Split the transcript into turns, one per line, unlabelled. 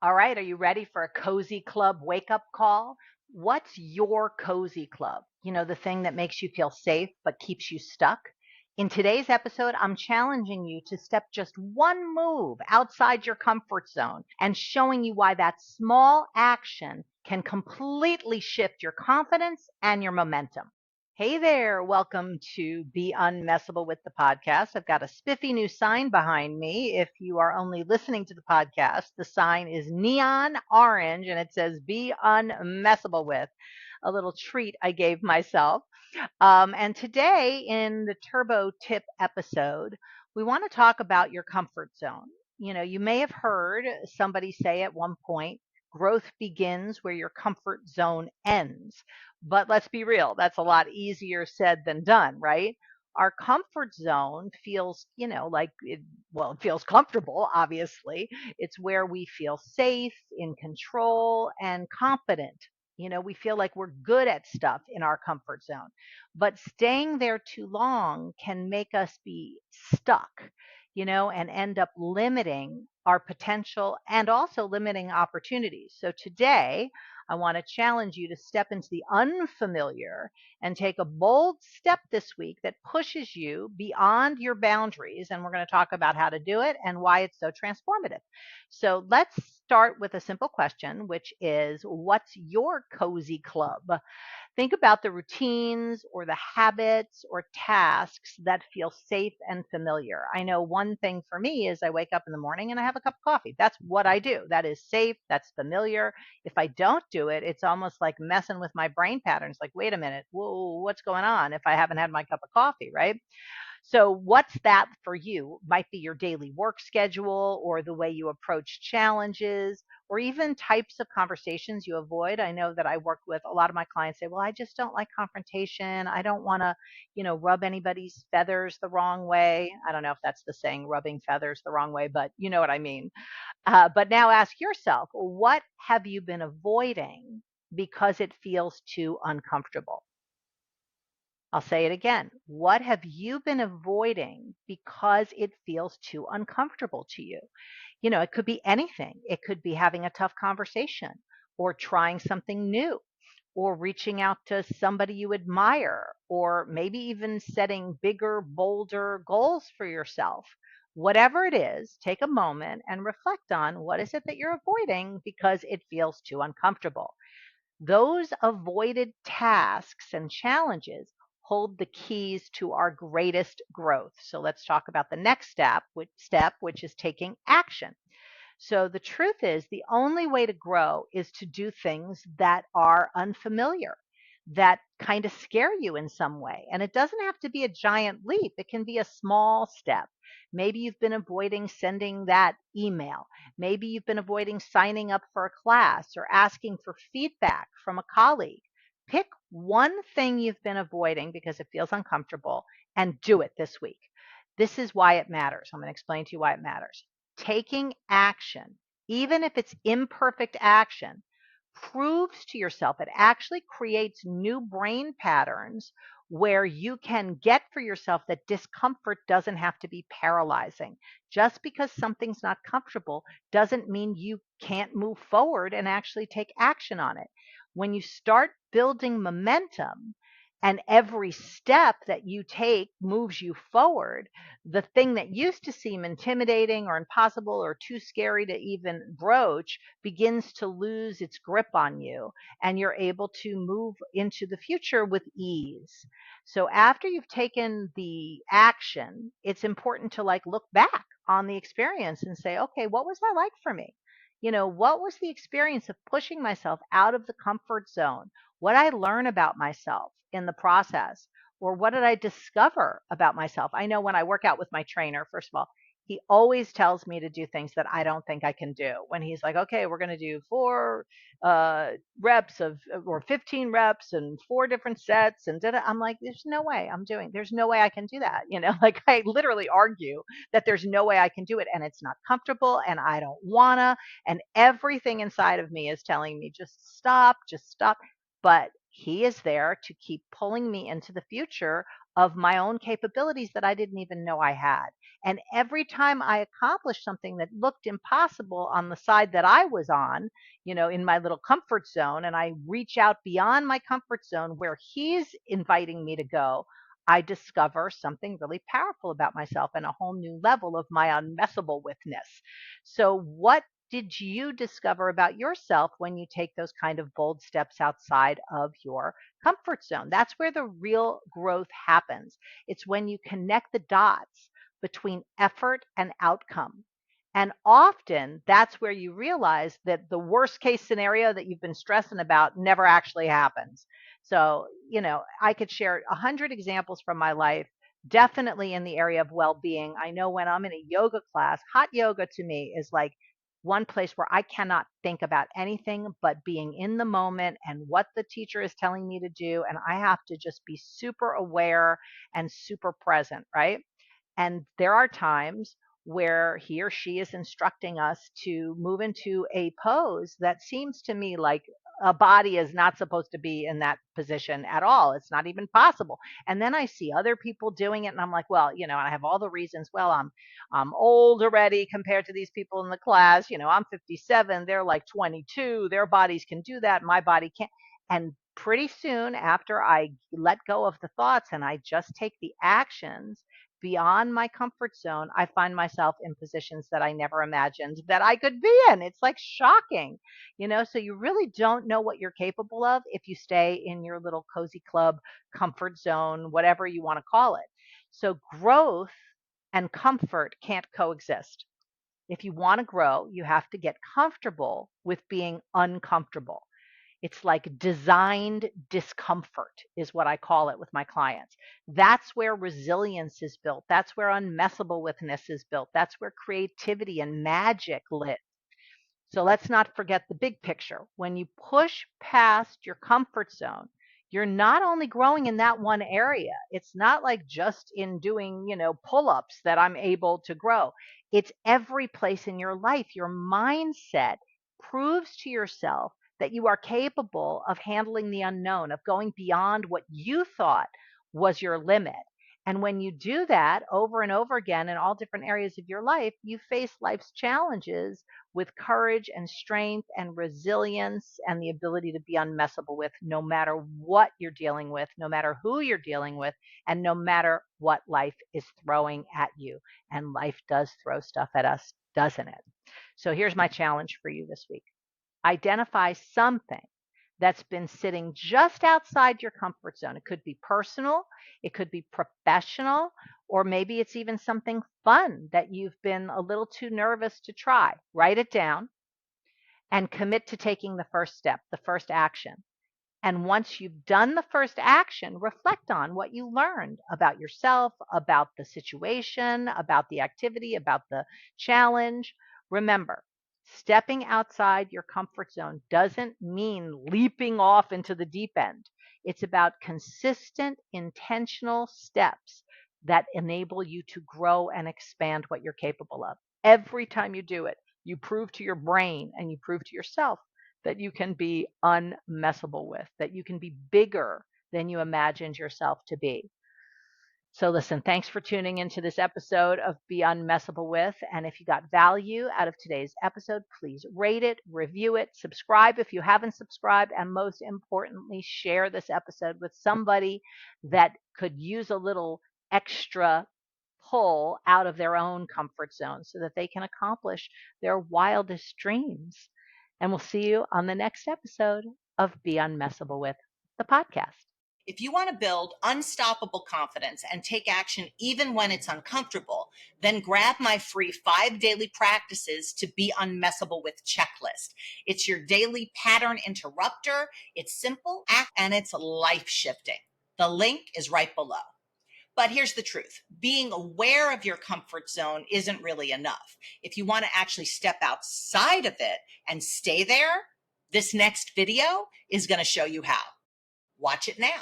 All right, are you ready for a cozy club wake up call? What's your cozy club? You know, the thing that makes you feel safe but keeps you stuck? In today's episode, I'm challenging you to step just one move outside your comfort zone and showing you why that small action can completely shift your confidence and your momentum. Hey there, welcome to Be Unmessable with the podcast. I've got a spiffy new sign behind me. If you are only listening to the podcast, the sign is neon orange and it says Be Unmessable with, a little treat I gave myself. And today in the Turbo Tip episode, we want to talk about your comfort zone. You know, you may have heard somebody say at one point, growth begins where your comfort zone ends. But let's be real, that's a lot easier said than done, right? Our comfort zone feels, it feels comfortable, obviously. It's where we feel safe, in control, and confident. You know, we feel like we're good at stuff in our comfort zone. But staying there too long can make us be stuck, and end up limiting our potential and also limiting opportunities. So today, I want to challenge you to step into the unfamiliar and take a bold step this week that pushes you beyond your boundaries. And we're going to talk about how to do it and why it's so transformative. So let's start with a simple question, which is, what's your cozy club? Think about the routines or the habits or tasks that feel safe and familiar. I know one thing for me is I wake up in the morning and I have a cup of coffee. That's what I do. That is safe. That's familiar. If I don't do it, it's almost like messing with my brain patterns. Like, wait a minute, whoa, what's going on if I haven't had my cup of coffee, right? So, what's that for you? Might be your daily work schedule or the way you approach challenges or even types of conversations you avoid. I know that I work with a lot of my clients say, well, I just don't like confrontation. I don't want to, rub anybody's feathers the wrong way. I don't know if that's the saying, rubbing feathers the wrong way, but you know what I mean. But now ask yourself, what have you been avoiding because it feels too uncomfortable? I'll say it again. What have you been avoiding because it feels too uncomfortable to you? You know, it could be anything. It could be having a tough conversation or trying something new or reaching out to somebody you admire or maybe even setting bigger, bolder goals for yourself. Whatever it is, take a moment and reflect on what is it that you're avoiding because it feels too uncomfortable. Those avoided tasks and challenges hold the keys to our greatest growth. So let's talk about the next step, which is taking action. So the truth is, the only way to grow is to do things that are unfamiliar, that kind of scare you in some way. And it doesn't have to be a giant leap, it can be a small step. Maybe you've been avoiding sending that email. Maybe you've been avoiding signing up for a class or asking for feedback from a colleague. Pick one thing you've been avoiding because it feels uncomfortable and do it this week. This is why it matters. I'm going to explain to you why it matters. Taking action, even if it's imperfect action, proves to yourself, it actually creates new brain patterns where you can get for yourself that discomfort doesn't have to be paralyzing. Just because something's not comfortable doesn't mean you can't move forward and actually take action on it. When you start building momentum, and every step that you take moves you forward, the thing that used to seem intimidating or impossible or too scary to even broach begins to lose its grip on you, and you're able to move into the future with ease. So after you've taken the action, it's important to like look back on the experience and say, okay, what was that like for me? You know, what was the experience of pushing myself out of the comfort zone? What did I learn about myself in the process? Or what did I discover about myself? I know when I work out with my trainer, first of all, he always tells me to do things that I don't think I can do. When he's like, okay, we're going to do four reps of, or 15 reps and four different sets. And I'm like, there's no way I can do that. You know, like I literally argue that there's no way I can do it and it's not comfortable and I don't wanna. And everything inside of me is telling me, just stop, just stop. But he is there to keep pulling me into the future of my own capabilities that I didn't even know I had. And every time I accomplished something that looked impossible on the side that I was on, in my little comfort zone, and I reach out beyond my comfort zone where he's inviting me to go, I discover something really powerful about myself and a whole new level of my unmessable withness. So, what did you discover about yourself when you take those kind of bold steps outside of your comfort zone? That's where the real growth happens. It's when you connect the dots between effort and outcome. And often that's where you realize that the worst case scenario that you've been stressing about never actually happens. So, I could share 100 examples from my life, definitely in the area of well being. I know when I'm in a yoga class, hot yoga to me is like one place where I cannot think about anything but being in the moment and what the teacher is telling me to do. And I have to just be super aware and super present, right? And there are times where he or she is instructing us to move into a pose that seems to me like a body is not supposed to be in that position at all. It's not even possible. And then I see other people doing it and I'm like, well, and I have all the reasons. Well, I'm old already compared to these people in the class. I'm 57, they're like 22. Their bodies can do that, my body can't. And pretty soon after I let go of the thoughts and I just take the actions beyond my comfort zone, I find myself in positions that I never imagined that I could be in. It's like shocking, so you really don't know what you're capable of if you stay in your little cozy club, comfort zone, whatever you want to call it. So growth and comfort can't coexist. If you want to grow, you have to get comfortable with being uncomfortable. It's like designed discomfort is what I call it with my clients. That's where resilience is built. That's where unmessablewithness is built. That's where creativity and magic live. So let's not forget the big picture. When you push past your comfort zone, you're not only growing in that one area. It's not like just in doing, pull-ups that I'm able to grow. It's every place in your life. Your mindset proves to yourself that you are capable of handling the unknown, of going beyond what you thought was your limit. And when you do that over and over again in all different areas of your life, you face life's challenges with courage and strength and resilience and the ability to be unmessable with no matter what you're dealing with, no matter who you're dealing with, and no matter what life is throwing at you. And life does throw stuff at us, doesn't it? So here's my challenge for you this week. Identify something that's been sitting just outside your comfort zone. It could be personal, it could be professional, or maybe it's even something fun that you've been a little too nervous to try. Write it down and commit to taking the first step, the first action. And once you've done the first action, reflect on what you learned about yourself, about the situation, about the activity, about the challenge. Remember, stepping outside your comfort zone doesn't mean leaping off into the deep end. It's about consistent, intentional steps that enable you to grow and expand what you're capable of. Every time you do it, you prove to your brain and you prove to yourself that you can be unmessable with, that you can be bigger than you imagined yourself to be. So listen, thanks for tuning into this episode of Be Unmessable With. And if you got value out of today's episode, please rate it, review it, subscribe if you haven't subscribed, and most importantly, share this episode with somebody that could use a little extra pull out of their own comfort zone so that they can accomplish their wildest dreams. And we'll see you on the next episode of Be Unmessable With, the podcast.
If you want to build unstoppable confidence and take action even when it's uncomfortable, then grab my free 5 daily practices to be unmessable with checklist. It's your daily pattern interrupter. It's simple, and it's life shifting. The link is right below. But here's the truth. Being aware of your comfort zone isn't really enough. If you want to actually step outside of it and stay there, this next video is going to show you how. Watch it now.